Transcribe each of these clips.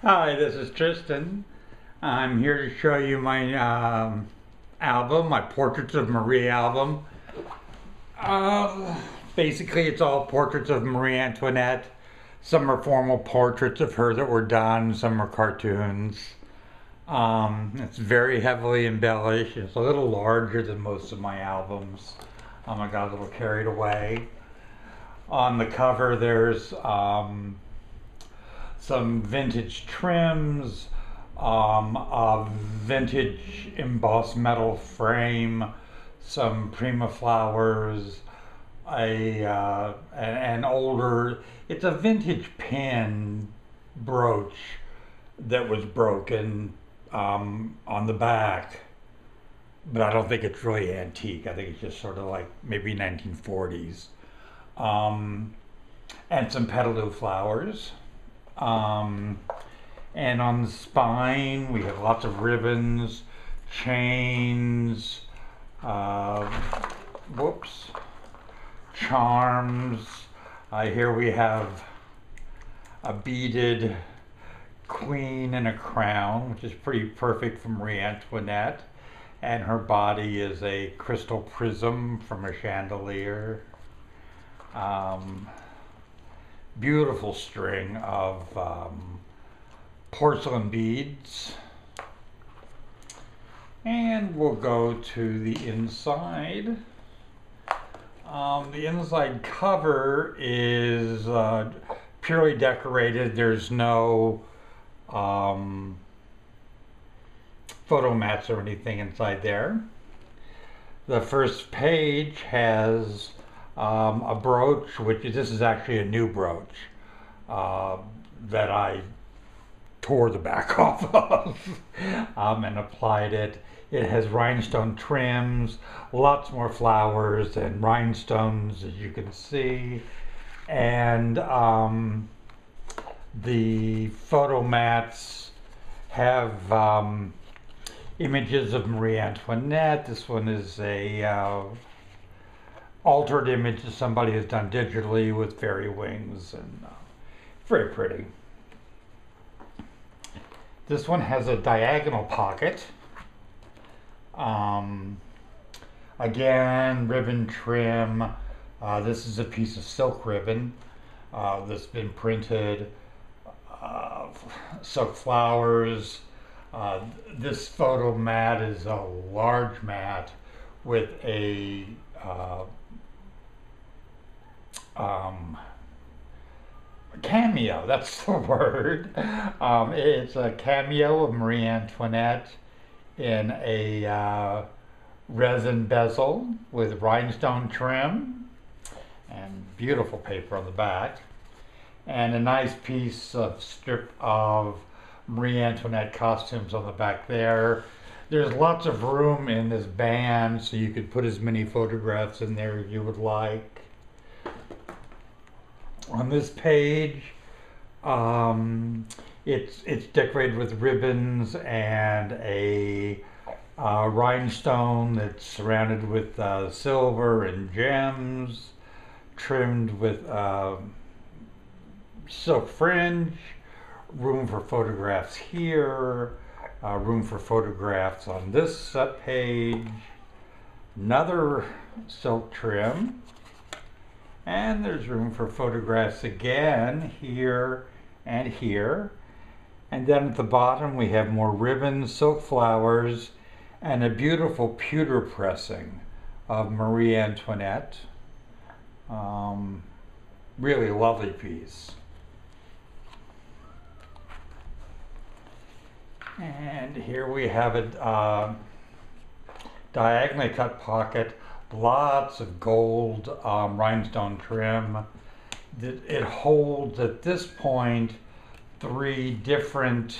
Hi, this is Tristan. I'm here to show you my album, my Portraits of Marie album. Uh, Basically, it's all portraits of Marie Antoinette. Some are formal portraits of her that were done, some are cartoons. It's very heavily embellished. It's a little larger than most of my albums. I got a little carried away. On the cover, there's some vintage trims, a vintage embossed metal frame, some Prima flowers, an older. It's a vintage pin brooch that was broken on the back, but I don't think it's really antique. I think it's just sort of like maybe 1940s. And some petaloo flowers. And on the spine, we have lots of ribbons, chains, charms. Here we have a beaded queen and a crown, which is pretty perfect for Marie Antoinette. And her body is a crystal prism from a chandelier. Beautiful string of porcelain beads. And we'll go to the inside. The inside cover is purely decorated. There's no photo mats or anything inside there. The first page has a brooch, which this is actually a new brooch that I tore the back off of and applied it. It has rhinestone trims, lots more flowers and rhinestones, as you can see, and the photo mats have images of Marie Antoinette. This one is a altered image that somebody has done digitally with fairy wings, and very pretty. This one has a diagonal pocket. Again, ribbon trim. This is a piece of silk ribbon that's been printed. Silk flowers. This photo mat is a large mat with a cameo, that's the word. It's a cameo of Marie Antoinette in a resin bezel with rhinestone trim and beautiful paper on the back, and a nice piece of strip of Marie Antoinette costumes on the back there. There's lots of room in this band, so you could put as many photographs in there as you would like. On this page, it's decorated with ribbons and a rhinestone that's surrounded with silver and gems, trimmed with silk fringe. Room for photographs here. Room for photographs on this page. Another silk trim. And there's room for photographs again here and here. And then at the bottom we have more ribbons, silk flowers, and a beautiful pewter pressing of Marie Antoinette. Really lovely piece. And here we have a diagonally cut pocket. Lots of gold rhinestone trim. It holds at this point 3 different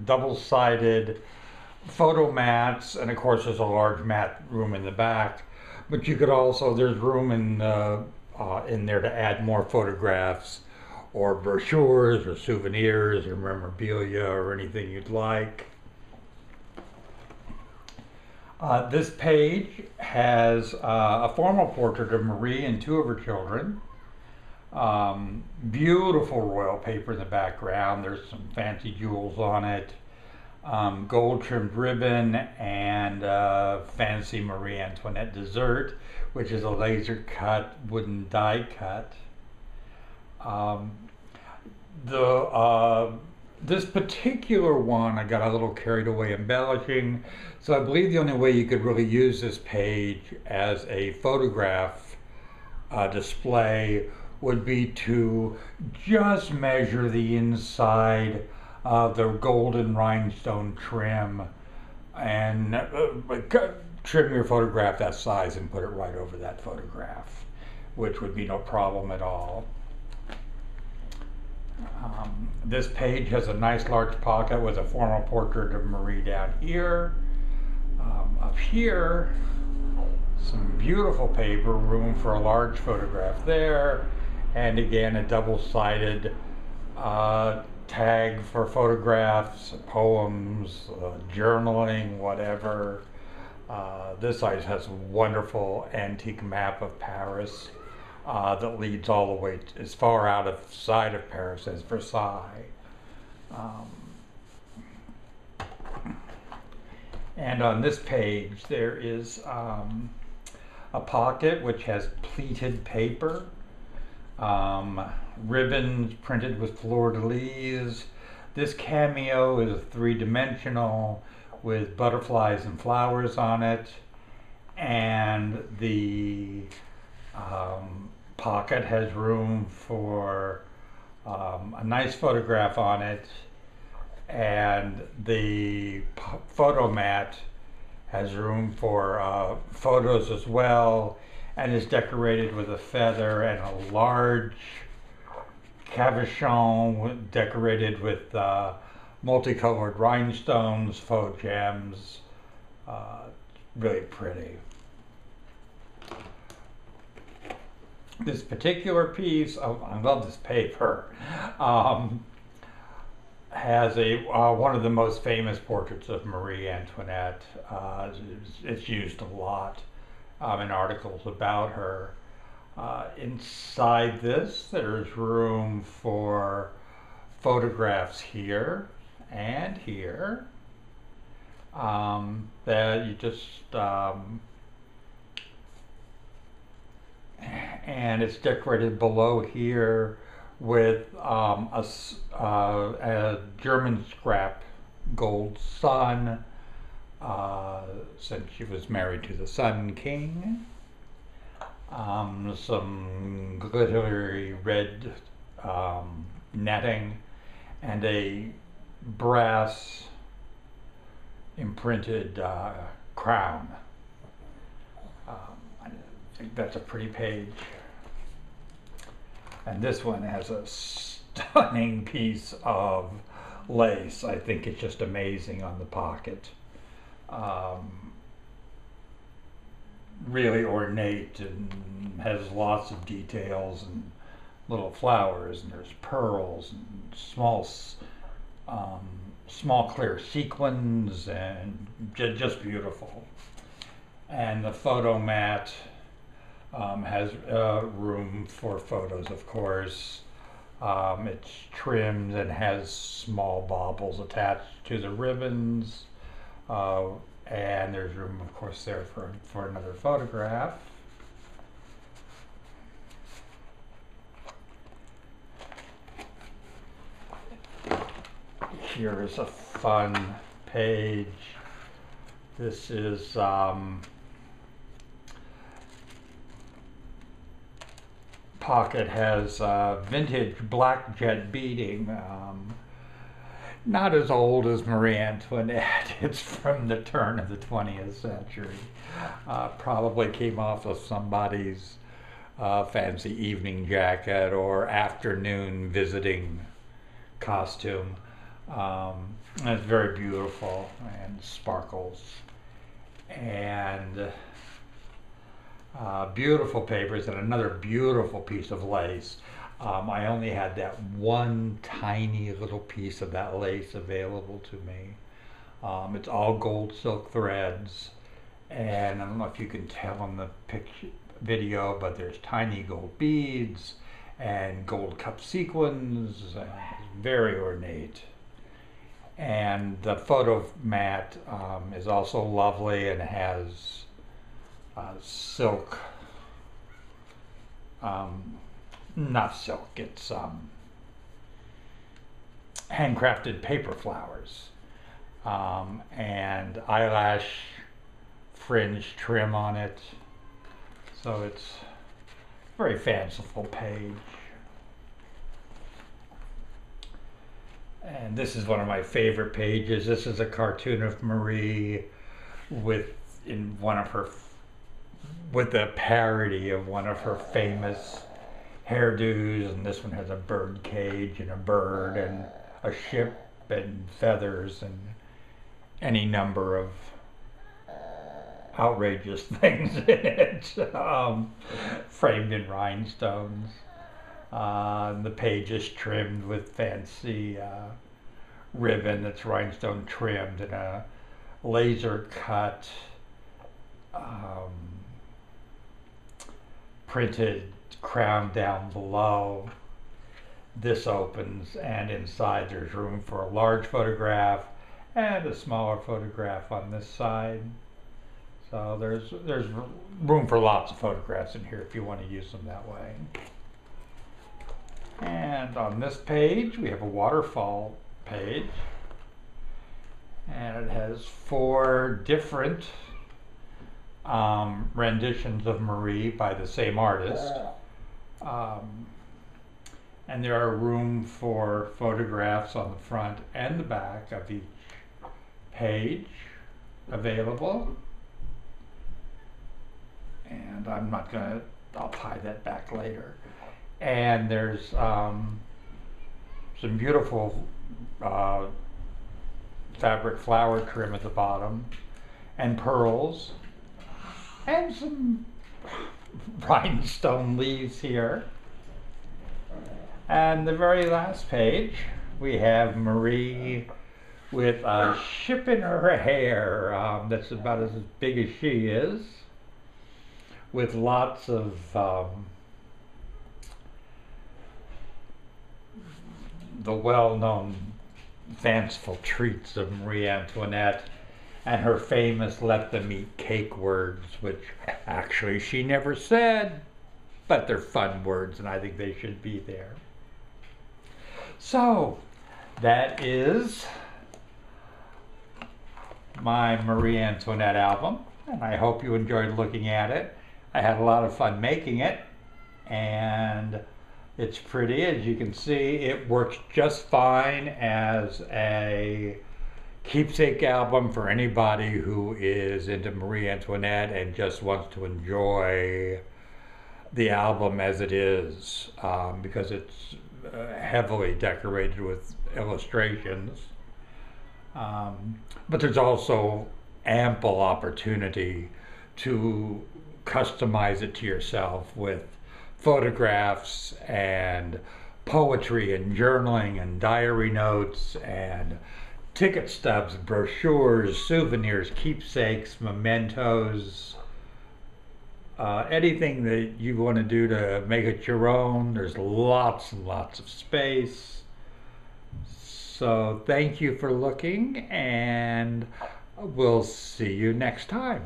double-sided photo mats, and of course there's a large mat room in the back, but you could also, there's room in there to add more photographs or brochures or souvenirs or memorabilia or anything you'd like. This page has a formal portrait of Marie and two of her children. Beautiful royal paper in the background. There's some fancy jewels on it. Gold trimmed ribbon and fancy Marie Antoinette dessert, which is a laser cut wooden die cut. This particular one, I got a little carried away embellishing, so I believe the only way you could really use this page as a photograph display would be to just measure the inside of the golden rhinestone trim and trim your photograph that size and put it right over that photograph, which would be no problem at all. This page has a nice large pocket with a formal portrait of Marie down here. Up here, some beautiful paper, room for a large photograph there, and again a double-sided tag for photographs, poems, journaling, whatever. This side has a wonderful antique map of Paris that leads all the way as far outside of Paris as Versailles. And on this page there is a pocket which has pleated paper, ribbons printed with fleur-de-lis. This cameo is three-dimensional with butterflies and flowers on it, and the pocket has room for a nice photograph on it, and the photo mat has room for photos as well, and is decorated with a feather and a large cabochon decorated with multicolored rhinestones, faux gems. Really pretty. This particular piece, I love this paper, has one of the most famous portraits of Marie Antoinette. It's used a lot in articles about her. Inside this, there's room for photographs here and here that you just and it's decorated below here with a German scrap gold sun, since she was married to the Sun King. Some glittery red netting, and a brass imprinted crown. I think that's a pretty page. And this one has a stunning piece of lace. I think it's just amazing on the pocket. Really ornate and has lots of details and little flowers, and there's pearls and small clear sequins, and just beautiful. And the photo mat has room for photos, of course. It's trimmed and has small baubles attached to the ribbons. And there's room, of course, there for another photograph. Here is a fun page. This is pocket has vintage black jet beading. Not as old as Marie Antoinette. It's from the turn of the 20th century. Probably came off of somebody's fancy evening jacket or afternoon visiting costume. It's very beautiful and sparkles. And beautiful papers, and another beautiful piece of lace. I only had that one tiny little piece of that lace available to me. It's all gold silk threads, And I don't know if you can tell in the picture video, but there's tiny gold beads and gold cup sequins. Very ornate. And the photo mat is also lovely and has silk, not silk, it's handcrafted paper flowers, and eyelash fringe trim on it. So it's a very fanciful page. And this is one of my favorite pages. This is a cartoon of Marie with a parody of one of her famous hairdos, and this one has a bird cage and a bird and a ship and feathers and any number of outrageous things in it, framed in rhinestones. The page is trimmed with fancy ribbon that's rhinestone trimmed, and a laser cut printed crown down below. This opens, and inside there's room for a large photograph and a smaller photograph on this side. So there's room for lots of photographs in here if you want to use them that way. And on this page we have a waterfall page, and it has 4 different renditions of Marie by the same artist. And there are room for photographs on the front and the back of each page available. And I'll tie that back later. And there's some beautiful fabric flower trim at the bottom, and pearls, and some rhinestone leaves here. And the very last page, we have Marie with a ship in her hair that's about as big as she is, with lots of the well-known fanciful treats of Marie Antoinette, and her famous "let them eat cake" words, which actually she never said, but they're fun words and I think they should be there. So that is my Marie Antoinette album, and I hope you enjoyed looking at it. I had a lot of fun making it, and it's pretty. As you can see, it works just fine as a keepsake album for anybody who is into Marie Antoinette and just wants to enjoy the album as it is, because it's heavily decorated with illustrations. But there's also ample opportunity to customize it to yourself with photographs and poetry and journaling and diary notes and ticket stubs, brochures, souvenirs, keepsakes, mementos, anything that you want to do to make it your own. There's lots and lots of space. So thank you for looking, and we'll see you next time.